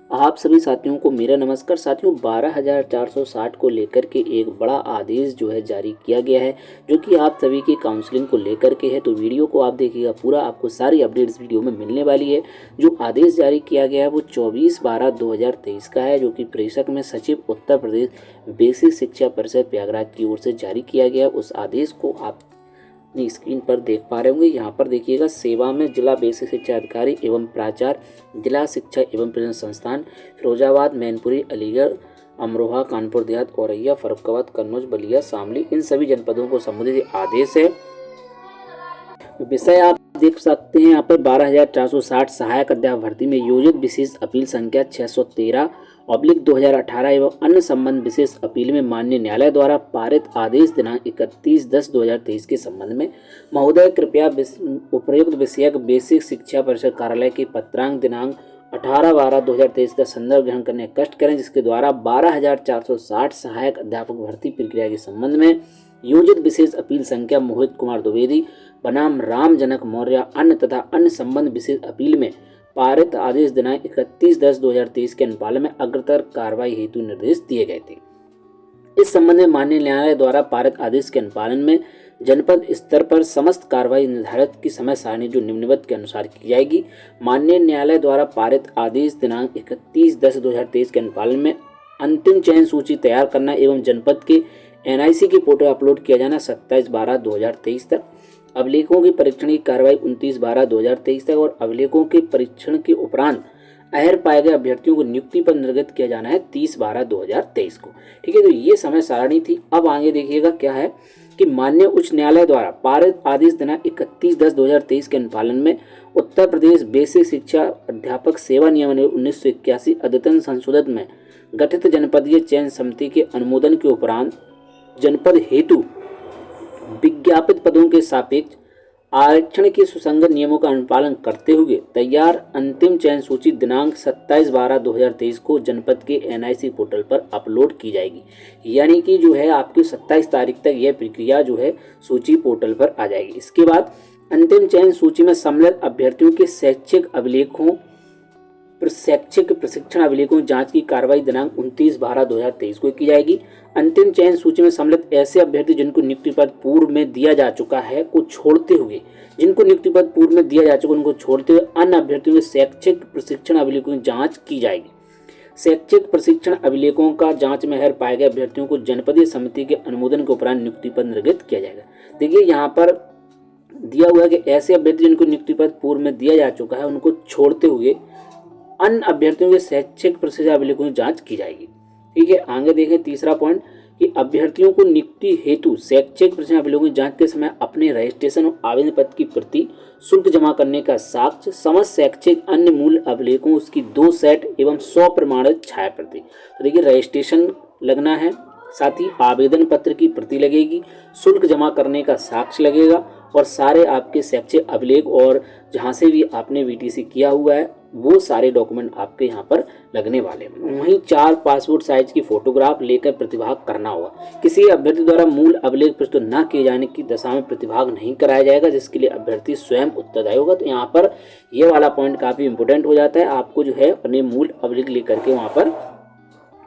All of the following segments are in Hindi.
आप सभी साथियों को मेरा नमस्कार। साथियों 12,460 को लेकर के एक बड़ा आदेश जो है जारी किया गया है, जो कि आप सभी की काउंसलिंग को लेकर के है। तो वीडियो को आप देखिएगा पूरा, आपको सारी अपडेट्स वीडियो में मिलने वाली है। जो आदेश जारी किया गया है वो 24/12/2023 का है, जो कि प्रेषक में सचिव उत्तर प्रदेश बेसिक शिक्षा परिषद प्रयागराज की ओर से जारी किया गया। उस आदेश को आप अपनी स्क्रीन पर देख पा रहे होंगे। यहाँ पर देखिएगा, सेवा में जिला बेसिक शिक्षा अधिकारी एवं प्राचार्य, जिला शिक्षा एवं प्रशिक्षण संस्थान फिरोजाबाद, मैनपुरी, अलीगढ़, अमरोहा, कानपुर देहात, औरैया, फर्रुखाबाद, कन्नौज, बलिया, शामली, इन सभी जनपदों को संबंधित आदेश है। विषय आप देख सकते हैं यहाँ पर 12,460 सहायक अध्यापक भर्ती में योजित विशेष अपील संख्या 613/2018 एवं अन्य संबंध विशेष अपील में माननीय न्यायालय द्वारा पारित आदेश दिनांक 31/10/2023 के संबंध में महोदय कृपया उपयुक्त विषयक बेसिक शिक्षा परिषद कार्यालय की पत्रांक दिनांक 18/12/2023 का संदर्भ ग्रहण करने का कष्ट करें, जिसके द्वारा 12,460 सहायक अध्यापक भर्ती प्रक्रिया के संबंध में योजित विशेष अपील संख्या मोहित कुमार द्विवेदी बनाम राम जनक मौर्य अन्य तथा अन्य संबंध विशेष अपील में पारित आदेश दिनांक 31/10/2023 के अनुपालन में अग्रतर कार्रवाई हेतु निर्देश दिए गए थे। इस संबंध में माननीय न्यायालय द्वारा पारित आदेश के अनुपालन में जनपद स्तर पर समस्त कार्रवाई निर्धारित की समय सारणी जो निम्नलिखित के अनुसार की जाएगी। माननीय न्यायालय द्वारा पारित आदेश दिनांक 31/10/2023 के अनुपालन में अंतिम चयन सूची तैयार करना एवं जनपद के NIC की फोटो अपलोड किया जाना 27/12/2023 तक। अभिलेखों की परीक्षण की कार्रवाई 29/12/2023 तक और अभिलेखों के परीक्षण के उपरांत अहर पाए गए अभ्यर्थियों को नियुक्ति पर निर्गत किया जाना है 30/12/2023 को। ठीक है, तो ये समय सारणी थी। अब आगे देखिएगा क्या है कि माननीय उच्च न्यायालय द्वारा पारित आदेश दिनांक 31/10/2023 के अनुपालन में उत्तर प्रदेश बेसिक शिक्षा अध्यापक सेवा नियम 1981 अद्यतन संशोधित में गठित जनपदीय चयन समिति के अनुमोदन के उपरांत जनपद हेतु विज्ञापित पदों के सापेक्ष आरक्षण के सुसंगत नियमों का अनुपालन करते हुए तैयार अंतिम चयन सूची दिनांक 27/12/2023 को जनपद के NIC पोर्टल पर अपलोड की जाएगी। यानी कि जो है आपकी 27 तारीख तक यह प्रक्रिया जो है सूची पोर्टल पर आ जाएगी। इसके बाद अंतिम चयन सूची में सम्मिलित अभ्यर्थियों के शैक्षिक प्रशिक्षण अभिलेखों जांच की कार्रवाई दिनांक 29/12/2023 को की जाएगी। अंतिम चयन सूची में सम्मिलित ऐसे अभ्यर्थी जिनको नियुक्ति पद पूर्व में दिया जा चुका है को छोड़ते हुए उनको छोड़ते हुए अन्य अभ्यर्थियों के शैक्षिक प्रशिक्षण अभिलेखों की जांच की जाएगी। शैक्षिक प्रशिक्षण अभिलेखों का जांच में हर पाए गए अभ्यर्थियों को जनपदीय समिति के अनुमोदन के उपरांत नियुक्ति पद निर्गत किया जाएगा। देखिए यहाँ पर दिया हुआ है कि ऐसे अभ्यर्थी जिनको नियुक्ति पद पूर्व में दिया जा चुका है उनको छोड़ते हुए अन्य अभ्यर्थियों के शैक्षिक प्रशिक्षण अभिलेखों की जांच की जाएगी। ठीक है, आगे देखें तीसरा पॉइंट कि अभ्यर्थियों को नियुक्ति हेतु शैक्षिक प्रशिक्षण अभिलेखों की जांच के समय अपने रजिस्ट्रेशन और आवेदन पत्र की प्रति, शुल्क जमा करने का साक्ष्य, समस्त शैक्षिक अन्य मूल अभिलेखों उसकी 2 सेट एवं 100 प्रमाणित छाया प्रति। तो देखिए रजिस्ट्रेशन लगना है, साथ ही आवेदन पत्र की प्रति लगेगी, शुल्क जमा करने का साक्ष्य लगेगा और सारे आपके शैक्षिक अभिलेख और जहाँ से भी आपने VTC किया हुआ है वो सारे डॉक्यूमेंट आपके यहाँ पर लगने वाले हैं। वहीं 4 पासपोर्ट साइज की फोटोग्राफ लेकर प्रतिभाग करना होगा। किसी अभ्यर्थी द्वारा मूल अभिलेख प्रस्तुत न किए जाने की दशा में प्रतिभाग नहीं कराया जाएगा, जिसके लिए अभ्यर्थी स्वयं उत्तरदायी होगा। तो यहाँ पर ये वाला पॉइंट काफ़ी इंपॉर्टेंट हो जाता है, आपको जो है अपने मूल अभिलेख लेकर के वहाँ पर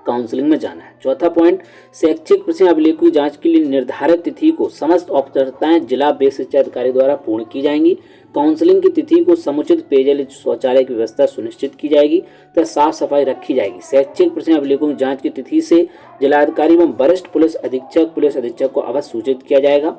काउंसलिंग में जाना है। चौथा पॉइंट, शैक्षिक प्रशिक्षण अभिलेखों की जांच के लिए निर्धारित तिथि को समस्त औपचारिकताएं जिला बेसिक शिक्षा अधिकारी द्वारा पूर्ण की जाएंगी। काउंसलिंग की तिथि को समुचित पेयजल शौचालय की व्यवस्था सुनिश्चित की जाएगी तथा साफ सफाई रखी जाएगी। शैक्षिक प्रशिक्षण अभिलेखों की जांच की तिथि से जिलाधिकारी एवं वरिष्ठ पुलिस अधीक्षक को अवश्य सूचित किया जाएगा।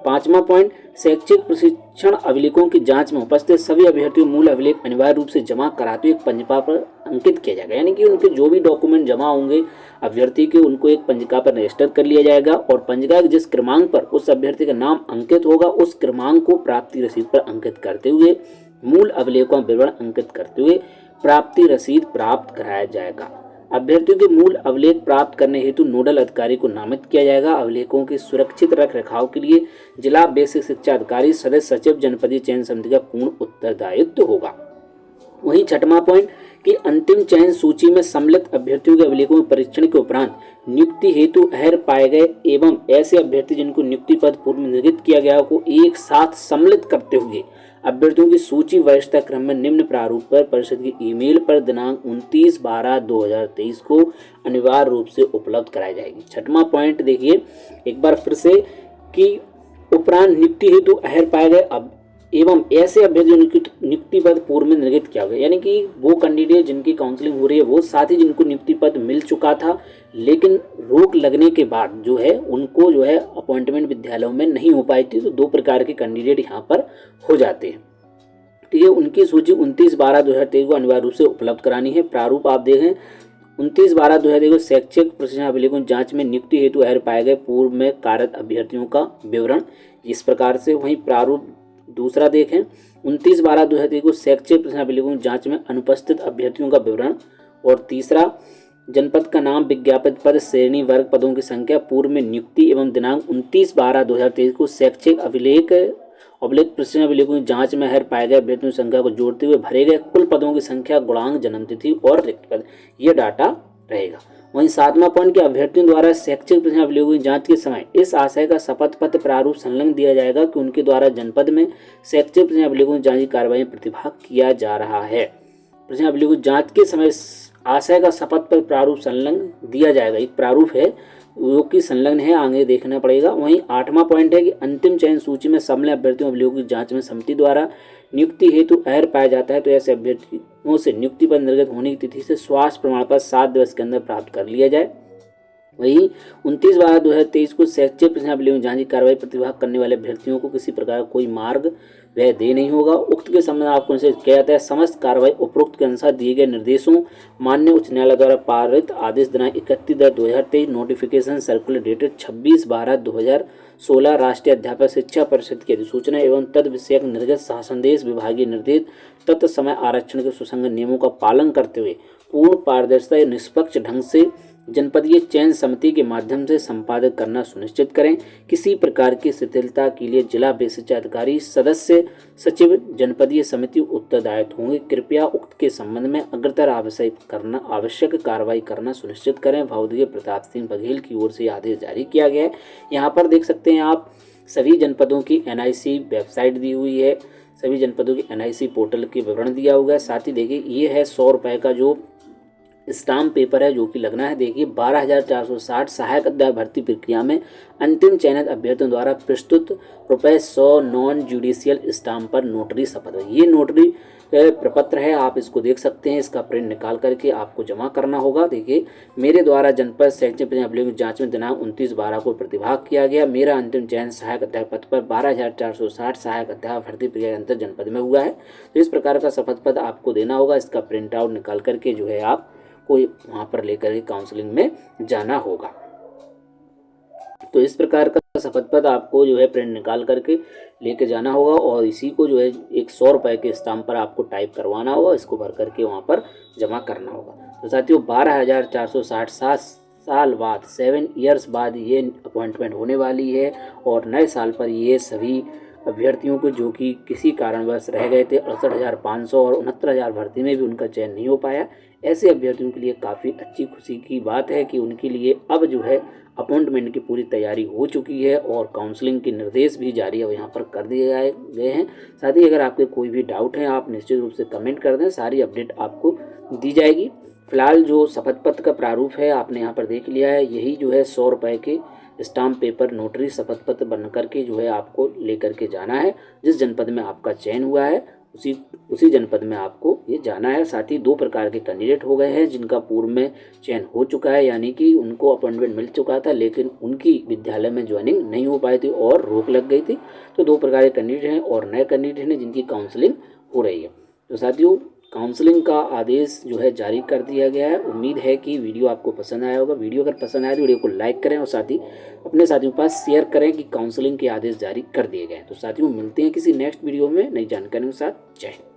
5वां पॉइंट, शैक्षिक प्रशिक्षण अभिलेखों की जांच में उपस्थित सभी अभ्यर्थियों मूल अभिलेख अनिवार्य रूप से जमा कराते हुए एक पंजिका पर अंकित किया जाएगा। यानी कि उनके जो भी डॉक्यूमेंट जमा होंगे अभ्यर्थी के उनको एक पंजिका पर रजिस्टर कर लिया जाएगा और पंजिका के जिस क्रमांक पर उस अभ्यर्थी का नाम अंकित होगा उस क्रमांक को प्राप्ति रसीद पर अंकित करते हुए मूल अभिलेखों का विवरण अंकित करते हुए प्राप्ति रसीद प्राप्त कराया जाएगा। अभ्यर्थियों के मूल अभिलेख प्राप्त करने हेतु नोडल अधिकारी को नामित किया जाएगा। अभिलेखों के सुरक्षित रख रखाव के लिए जिला बेसिक शिक्षा अधिकारी सदस्य सचिव जनपदीय चयन समिति का पूर्ण उत्तरदायित्व होगा। वहीं 6वां पॉइंट कि अंतिम चयन सूची में सम्मिलित अभ्यर्थियों के अभिलेखों में परीक्षण के उपरांत नियुक्ति हेतु अहर पाए गए एवं ऐसे अभ्यर्थी जिनको नियुक्ति पद पूर्व में निर्धारित किया गया को एक साथ सम्मिलित करते हुए अभ्यर्थियों की सूची वरिष्ठता क्रम में निम्न प्रारूप पर परिषद की ईमेल पर दिनांक 29/12/2023 को अनिवार्य रूप से उपलब्ध कराई जाएगी। छठवां पॉइंट देखिए एक बार फिर से कि उपरांत नियुक्ति हेतु अहर पाए गए एवं ऐसे अभ्यर्थी नियुक्ति पद पूर्व में निर्धारित किया गया, यानी कि वो कैंडिडेट जिनकी काउंसलिंग हो रही है वो साथ ही जिनको नियुक्ति पद मिल चुका था लेकिन रोक लगने के बाद जो है उनको जो है अपॉइंटमेंट विद्यालयों में नहीं हो पाई थी, तो दो प्रकार के कैंडिडेट यहाँ पर हो जाते हैं। ठीक है, उनकी सूची 29/12/2023 को अनिवार्य रूप से उपलब्ध करानी है। प्रारूप आप देखें 29/12/2023 को शैक्षिक प्रशिक्षण अभिलेखों जांच में नियुक्ति हेतु अहर पाए गए पूर्व में कार्यरत अभ्यर्थियों का विवरण इस प्रकार से। वहीं प्रारूप दूसरा देखें 29/12/2023 को शैक्षिक प्रशिक्षण अभिलेखों जांच में अनुपस्थित अभ्यर्थियों का विवरण। और तीसरा जनपद का नाम, विज्ञापित पद, श्रेणी, वर्ग, पदों की संख्या, पूर्व में नियुक्ति एवं दिनांक 29/12/2023 को शैक्षिक अभिलेख प्रशिक्षण अभिलेखों की जांच में अहर पाए गए अभ्यर्थियों की संख्या को जोड़ते हुए भरे गए कुल पदों की संख्या, गुणांक, जन्मतिथि और रिक्त पद, ये डाटा रहेगा। वहीं सातवां पॉइंट के अभ्यर्थियों द्वारा शैक्षिक प्रशिक्षण अभिलेखों की जांच के समय इस आशय का शपथ पत्र प्रारूप संलग्न दिया जाएगा कि उनके द्वारा जनपद में शैक्षिक प्रशिक्षण अभिलेखों की जांच की कार्रवाई में प्रतिभाग किया जा रहा है। प्रशिक्षण अभिलेखों की जांच के समय आशय का शपथ पत्र प्रारूप संलग्न दिया जाएगा, एक प्रारूप है जो कि संलग्न है, आगे देखना पड़ेगा। वहीं आठवां पॉइंट है कि अंतिम चयन सूची में सम्मिलित अभ्यर्थियों अभिलेखों की जांच में समिति द्वारा नियुक्ति हेतु अहर पाया जाता है तो ऐसे अभ्यर्थियों से नियुक्ति पर निर्गत होने की तिथि से स्वास्थ्य प्रमाण पत्र 7 दिवस के अंदर प्राप्त कर लिया जाए। वहीं 29/12/2023 को शैक्षिक प्रशिक्षण अभिलेखों जांच की कार्रवाई प्रतिभाग करने वाले अभ्यर्थियों को किसी प्रकार कोई मार्ग व्यय दे नहीं होगा। उक्त के संबंध में आपको उनसे किया जाता है समस्त कार्रवाई उपरोक्त के अनुसार दिए गए निर्देशों माननीय उच्च न्यायालय द्वारा पारित आदेश दिनांक 31/10/2023 नोटिफिकेशन सर्कुलर डेटेड 26/12/2016 राष्ट्रीय अध्यापक शिक्षा परिषद की अधिसूचना एवं तद विषयक निर्गत शासनदेश विभागीय निर्देश तत्व समय आरक्षण के सुसंगत नियमों का पालन करते हुए पूर्ण पारदर्शिता या निष्पक्ष ढंग से जनपदीय चयन समिति के माध्यम से संपादित करना सुनिश्चित करें। किसी प्रकार की शिथिलता के लिए जिला विशिष्टाधिकारी सदस्य सचिव जनपदीय समिति उत्तरदायित्व होंगे। कृपया उक्त के संबंध में अग्रतर आवश्यक कार्रवाई करना सुनिश्चित करें। भावदीय प्रताप सिंह बघेल की ओर से आदेश जारी किया गया है। यहाँ पर देख सकते हैं आप सभी जनपदों की NIC वेबसाइट दी हुई है, सभी जनपदों की NIC पोर्टल के विवरण दिया हुआ है। साथ ही देखिए ये है 100 रुपये का जो स्टाम्प पेपर है जो कि लगना है। देखिए 12,460 सहायक अध्यापक भर्ती प्रक्रिया में अंतिम चयनित अभ्यर्थियों द्वारा प्रस्तुत ₹100 नॉन जुडिशियल स्टाम्प पर नोटरी शपथ। ये नोटरी प्रपत्र है, आप इसको देख सकते हैं, इसका प्रिंट निकाल करके आपको जमा करना होगा। देखिए मेरे द्वारा जनपद शैक्षिक प्रशिक्षण अभिलेखों की जांच में दिनांक 29/12 को प्रतिभाग किया गया। मेरा अंतिम चयन सहायक अध्यापक पद पर 12,460 सहायक अध्यापक भर्ती प्रक्रिया के अंतर जनपद में हुआ है। तो इस प्रकार का शपथ पत्र आपको देना होगा। इसका प्रिंट आउट निकाल करके जो है आप कोई वहाँ पर लेकर के काउंसलिंग में जाना होगा। तो इस प्रकार का शपथ पत्र आपको जो है प्रिंट निकाल करके लेके जाना होगा और इसी को जो है एक 100 रुपये के स्टाम्प पर आपको टाइप करवाना होगा, इसको भर करके वहाँ पर जमा करना होगा। तो साथियों 12,460 साल बाद 7 ईयर्स बाद ये अपॉइंटमेंट होने वाली है और नए साल पर ये सभी अभ्यर्थियों को जो कि किसी कारणवश रह गए थे 68,500 और 69,000 भर्ती में भी उनका चयन नहीं हो पाया, ऐसे अभ्यर्थियों के लिए काफ़ी अच्छी खुशी की बात है कि उनके लिए अब जो है अपॉइंटमेंट की पूरी तैयारी हो चुकी है और काउंसलिंग के निर्देश भी जारी अब यहाँ पर कर दिए गए हैं। साथ ही अगर आपके कोई भी डाउट है आप निश्चित रूप से कमेंट कर दें, सारी अपडेट आपको दी जाएगी। फिलहाल जो शपथ पत्र का प्रारूप है आपने यहाँ पर देख लिया है, यही जो है 100 रुपये के स्टाम्प पेपर नोटरी शपथ पत्र बन करके जो है आपको लेकर के जाना है। जिस जनपद में आपका चयन हुआ है उसी जनपद में आपको ये जाना है। साथ ही 2 प्रकार के कैंडिडेट हो गए हैं जिनका पूर्व में चयन हो चुका है, यानी कि उनको अपॉइंटमेंट मिल चुका था लेकिन उनकी विद्यालय में ज्वाइनिंग नहीं हो पाई थी और रोक लग गई थी। तो 2 प्रकार के कैंडिडेट हैं और नए कैंडिडेट हैं जिनकी काउंसलिंग हो रही है। तो साथियों काउंसलिंग का आदेश जो है जारी कर दिया गया है। उम्मीद है कि वीडियो आपको पसंद आया होगा। वीडियो अगर पसंद आया तो वीडियो को लाइक करें और साथ ही अपने साथियों के पास शेयर करें कि काउंसलिंग के आदेश जारी कर दिए गए हैं। तो साथियों मिलते हैं किसी नेक्स्ट वीडियो में नई जानकारी के साथ। जय हिंद।